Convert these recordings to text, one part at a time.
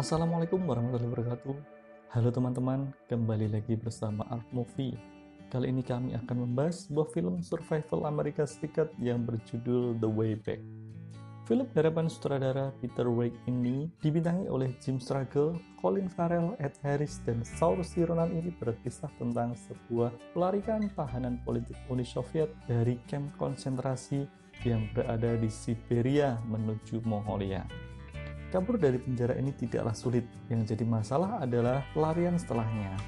Assalamualaikum warahmatullahi wabarakatuh. Halo teman-teman, kembali lagi bersama Art Movie. Kali ini kami akan membahas sebuah film survival Amerika Serikat yang berjudul The Way Back. Film harapan sutradara Peter Weir ini dibintangi oleh Jim Struggle, Colin Farrell, Ed Harris, dan Saoirse Ronan. Ini berkisah tentang sebuah pelarian tahanan politik Uni Soviet dari kamp konsentrasi yang berada di Siberia menuju Mongolia. Kabur dari penjara ini tidaklah sulit, yang jadi masalah adalah pelarian setelahnya.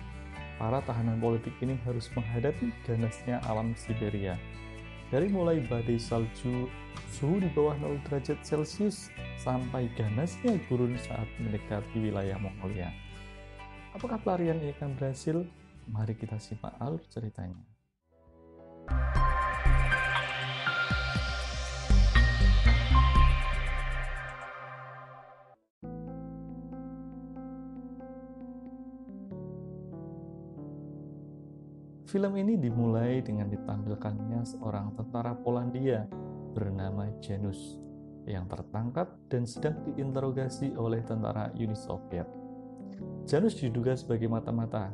Para tahanan politik ini harus menghadapi ganasnya alam Siberia. Dari mulai badai salju, suhu di bawah 0 derajat Celcius, sampai ganasnya gurun saat mendekati wilayah Mongolia. Apakah pelarian ini akan berhasil? Mari kita simak alur ceritanya. Film ini dimulai dengan ditampilkannya seorang tentara Polandia bernama Janusz yang tertangkap dan sedang diinterogasi oleh tentara Uni Soviet. Janusz diduga sebagai mata-mata.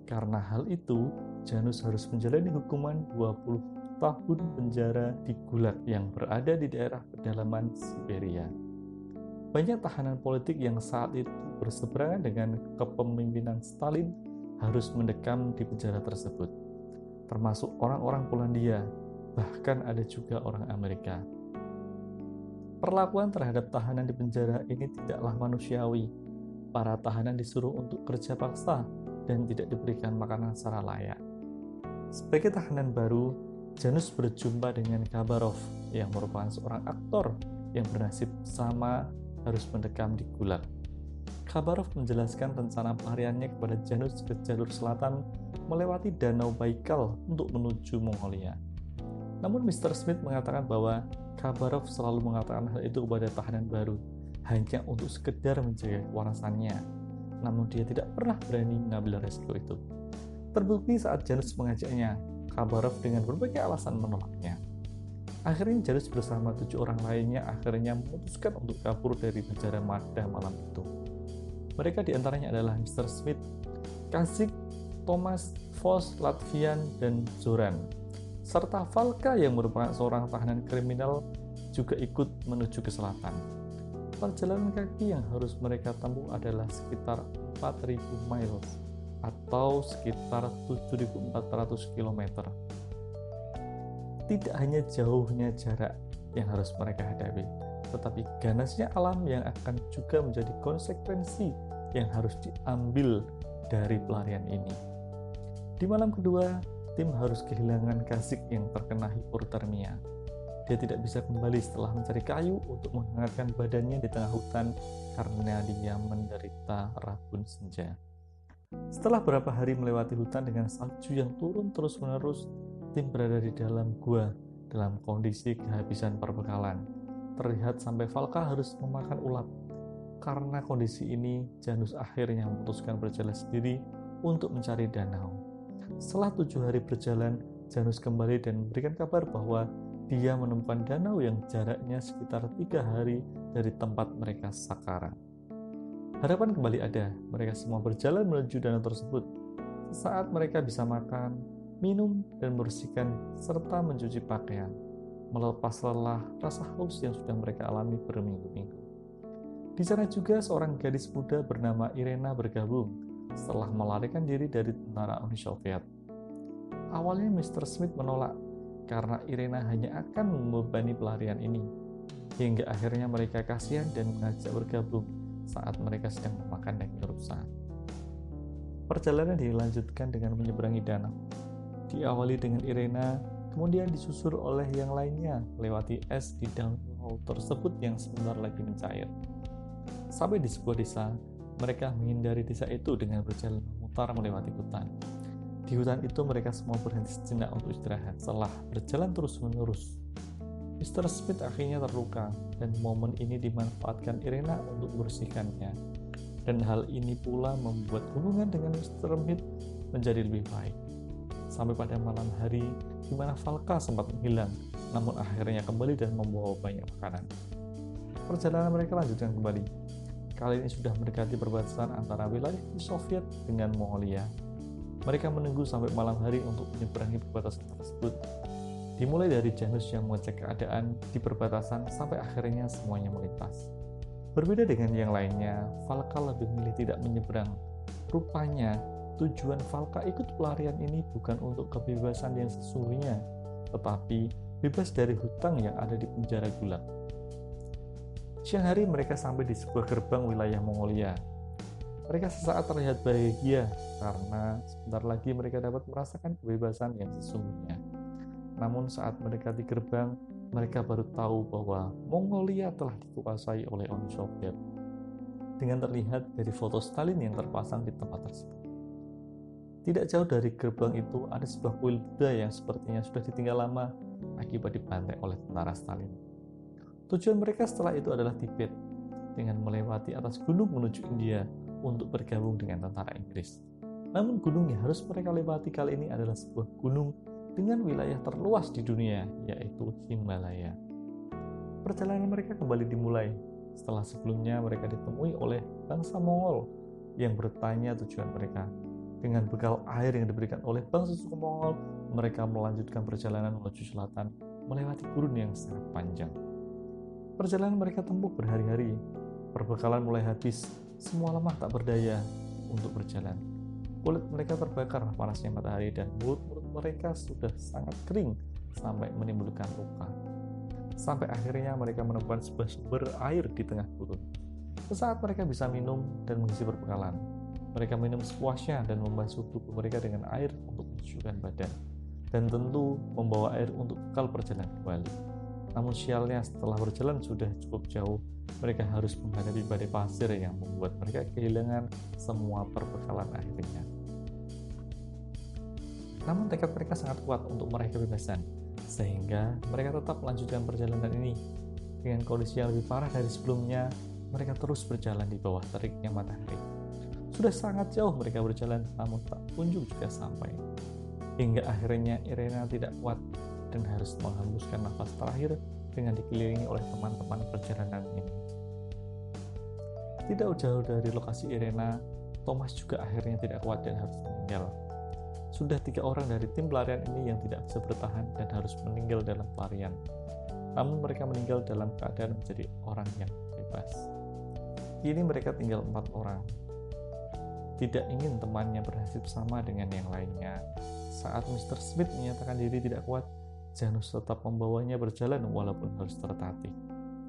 Karena hal itu, Janusz harus menjalani hukuman 20 tahun penjara di Gulag yang berada di daerah pedalaman Siberia. Banyak tahanan politik yang saat itu berseberangan dengan kepemimpinan Stalin harus mendekam di penjara tersebut, termasuk orang-orang Polandia, bahkan ada juga orang Amerika. Perlakuan terhadap tahanan di penjara ini tidaklah manusiawi. Para tahanan disuruh untuk kerja paksa dan tidak diberikan makanan secara layak. Sebagai tahanan baru, Janusz berjumpa dengan Khabarov yang merupakan seorang aktor yang bernasib sama harus mendekam di Gulag. Khabarov menjelaskan rencana pelariannya kepada Janusz ke jalur selatan melewati Danau Baikal untuk menuju Mongolia. Namun Mr. Smith mengatakan bahwa Khabarov selalu mengatakan hal itu kepada tahanan baru hanya untuk sekedar menjaga kewarasannya. Namun dia tidak pernah berani mengambil resiko itu. Terbukti saat Janusz mengajaknya, Khabarov dengan berbagai alasan menolaknya. Akhirnya Janusz bersama 7 orang lainnya akhirnya memutuskan untuk kabur dari penjara pada malam itu. Mereka diantaranya adalah Mr. Smith, Kasich, Thomas, Vos, Latvian, dan Zoran. Serta Valka yang merupakan seorang tahanan kriminal juga ikut menuju ke selatan. Perjalanan kaki yang harus mereka tempuh adalah sekitar 4.000 miles atau sekitar 7.400 km. Tidak hanya jauhnya jarak yang harus mereka hadapi, tetapi ganasnya alam yang akan juga menjadi konsekuensi yang harus diambil dari pelarian ini. Di malam kedua, tim harus kehilangan Kasich yang terkena hipotermia. Dia tidak bisa kembali setelah mencari kayu untuk menghangatkan badannya di tengah hutan karena dia menderita rabun senja. Setelah beberapa hari melewati hutan dengan salju yang turun terus-menerus, tim berada di dalam gua dalam kondisi kehabisan perbekalan. Terlihat sampai Valka harus memakan ulat. Karena kondisi ini, Janusz akhirnya memutuskan berjalan sendiri untuk mencari danau. Setelah 7 hari berjalan, Janusz kembali dan memberikan kabar bahwa dia menemukan danau yang jaraknya sekitar 3 hari dari tempat mereka sekarang. Harapan kembali ada, mereka semua berjalan menuju danau tersebut. Saat mereka bisa makan, minum, dan membersihkan, serta mencuci pakaian, melepas lelah rasa haus yang sudah mereka alami berminggu-minggu. Di sana juga seorang gadis muda bernama Irena bergabung setelah melarikan diri dari tentara Uni Soviet. Awalnya Mr. Smith menolak karena Irena hanya akan membebani pelarian ini, hingga akhirnya mereka kasihan dan mengajak bergabung saat mereka sedang memakan daging rusa. Perjalanan dilanjutkan dengan menyeberangi danau. Diawali dengan Irena, kemudian disusul oleh yang lainnya melewati es di danau tersebut yang sebentar lagi mencair. Sampai di sebuah desa, mereka menghindari desa itu dengan berjalan memutar melewati hutan. Di hutan itu mereka semua berhenti sejenak untuk istirahat setelah berjalan terus-menerus. Mr. Smith akhirnya terluka dan momen ini dimanfaatkan Irena untuk membersihkannya. Dan hal ini pula membuat hubungan dengan Mr. Smith menjadi lebih baik. Sampai pada malam hari di mana Valka sempat menghilang, namun akhirnya kembali dan membawa banyak makanan. Perjalanan mereka lanjutkan kembali. kali ini sudah mendekati perbatasan antara wilayah Soviet dengan Mongolia. Mereka menunggu sampai malam hari untuk menyeberangi perbatasan tersebut. Dimulai dari Janus yang mengecek keadaan di perbatasan sampai akhirnya semuanya melintas. Berbeda dengan yang lainnya, Valka lebih memilih tidak menyeberang. Rupanya, tujuan Valka ikut pelarian ini bukan untuk kebebasan yang sesungguhnya, tetapi bebas dari hutang yang ada di penjara Gulag. Siang hari mereka sampai di sebuah gerbang wilayah Mongolia. Mereka sesaat terlihat bahagia karena sebentar lagi mereka dapat merasakan kebebasan yang sesungguhnya. Namun saat mendekati gerbang, mereka baru tahu bahwa Mongolia telah dikuasai oleh Uni Soviet. Dengan terlihat dari foto Stalin yang terpasang di tempat tersebut. Tidak jauh dari gerbang itu ada sebuah kuil Buddha yang sepertinya sudah ditinggal lama akibat dibantai oleh tentara Stalin. Tujuan mereka setelah itu adalah Tibet, dengan melewati atas gunung menuju India untuk bergabung dengan tentara Inggris. Namun gunung yang harus mereka lewati kali ini adalah sebuah gunung dengan wilayah terluas di dunia, yaitu Himalaya. Perjalanan mereka kembali dimulai setelah sebelumnya mereka ditemui oleh bangsa Mongol yang bertanya tujuan mereka. Dengan bekal air yang diberikan oleh bangsa suku Mongol, mereka melanjutkan perjalanan menuju selatan melewati gurun yang sangat panjang. Perjalanan mereka tempuh berhari-hari. Perbekalan mulai habis, semua lemah tak berdaya untuk berjalan. Kulit mereka terbakar panasnya matahari dan mulut-mulut mereka sudah sangat kering sampai menimbulkan luka. Sampai akhirnya mereka menemukan sebuah sumber air di tengah gurun. Sesaat mereka bisa minum dan mengisi perbekalan. Mereka minum sepuasnya dan membasuh tubuh mereka dengan air untuk menyucikan badan. Dan tentu membawa air untuk bekal perjalanan kembali. Namun sialnya setelah berjalan sudah cukup jauh, mereka harus menghadapi badai pasir yang membuat mereka kehilangan semua perbekalan akhirnya. Namun tekad mereka sangat kuat untuk meraih kebebasan, sehingga mereka tetap melanjutkan perjalanan ini. Dengan kondisi yang lebih parah dari sebelumnya, mereka terus berjalan di bawah teriknya matahari. Sudah sangat jauh mereka berjalan, namun tak kunjung juga sampai. Hingga akhirnya Irena tidak kuat dan harus menghembuskan nafas terakhir dengan dikelilingi oleh teman-teman perjalanan ini. Tidak jauh dari lokasi Irena, Thomas juga akhirnya tidak kuat dan harus meninggal. Sudah 3 orang dari tim pelarian ini yang tidak bisa bertahan dan harus meninggal dalam pelarian. Namun mereka meninggal dalam keadaan menjadi orang yang bebas. Kini mereka tinggal 4 orang. Tidak ingin temannya bernasib sama dengan yang lainnya. Saat Mr. Smith menyatakan diri tidak kuat, Janus tetap membawanya berjalan walaupun harus tertatih.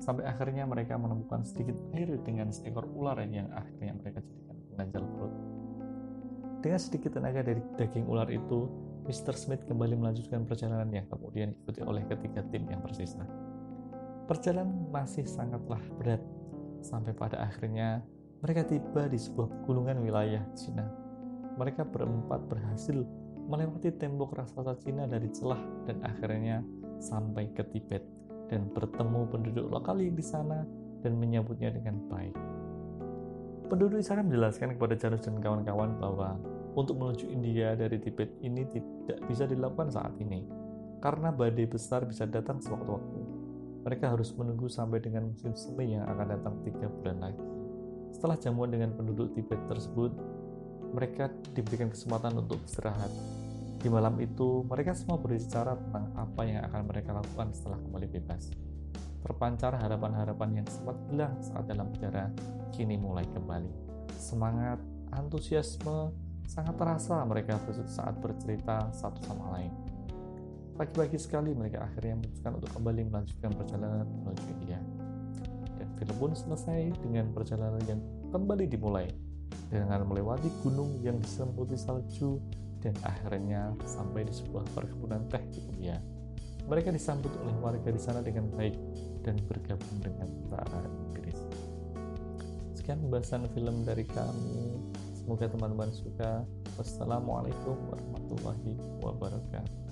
Sampai akhirnya mereka menemukan sedikit air dengan seekor ular yang akhirnya mereka jadikan pengganjal perut. Dengan sedikit tenaga dari daging ular itu, Mr. Smith kembali melanjutkan perjalanan yang kemudian diikuti oleh ketiga tim yang tersisa. Perjalanan masih sangatlah berat, sampai pada akhirnya mereka tiba di sebuah pegunungan wilayah Cina. Mereka berempat berhasil melewati tembok raksasa Cina dari celah dan akhirnya sampai ke Tibet dan bertemu penduduk lokal yang di sana dan menyambutnya dengan baik. Penduduk di sana menjelaskan kepada Janus dan kawan-kawan bahwa untuk menuju India dari Tibet ini tidak bisa dilakukan saat ini karena badai besar bisa datang sewaktu-waktu. Mereka harus menunggu sampai dengan musim semi yang akan datang 3 bulan lagi. Setelah jamuan dengan penduduk Tibet tersebut, mereka diberikan kesempatan untuk istirahat. Di malam itu, mereka semua berbicara tentang apa yang akan mereka lakukan setelah kembali bebas. Terpancar harapan-harapan yang sempat hilang saat dalam penjara, kini mulai kembali. Semangat, antusiasme, sangat terasa mereka saat bercerita satu sama lain. Pagi-pagi sekali mereka akhirnya memutuskan untuk kembali melanjutkan perjalanan menuju India. Dan film pun selesai dengan perjalanan yang kembali dimulai, dengan melewati gunung yang diselimuti salju dan akhirnya sampai di sebuah perkebunan teh di India. Mereka disambut oleh warga di sana dengan baik dan bergabung dengan tentara Inggris. Sekian pembahasan film dari kami. Semoga teman-teman suka. Wassalamualaikum warahmatullahi wabarakatuh.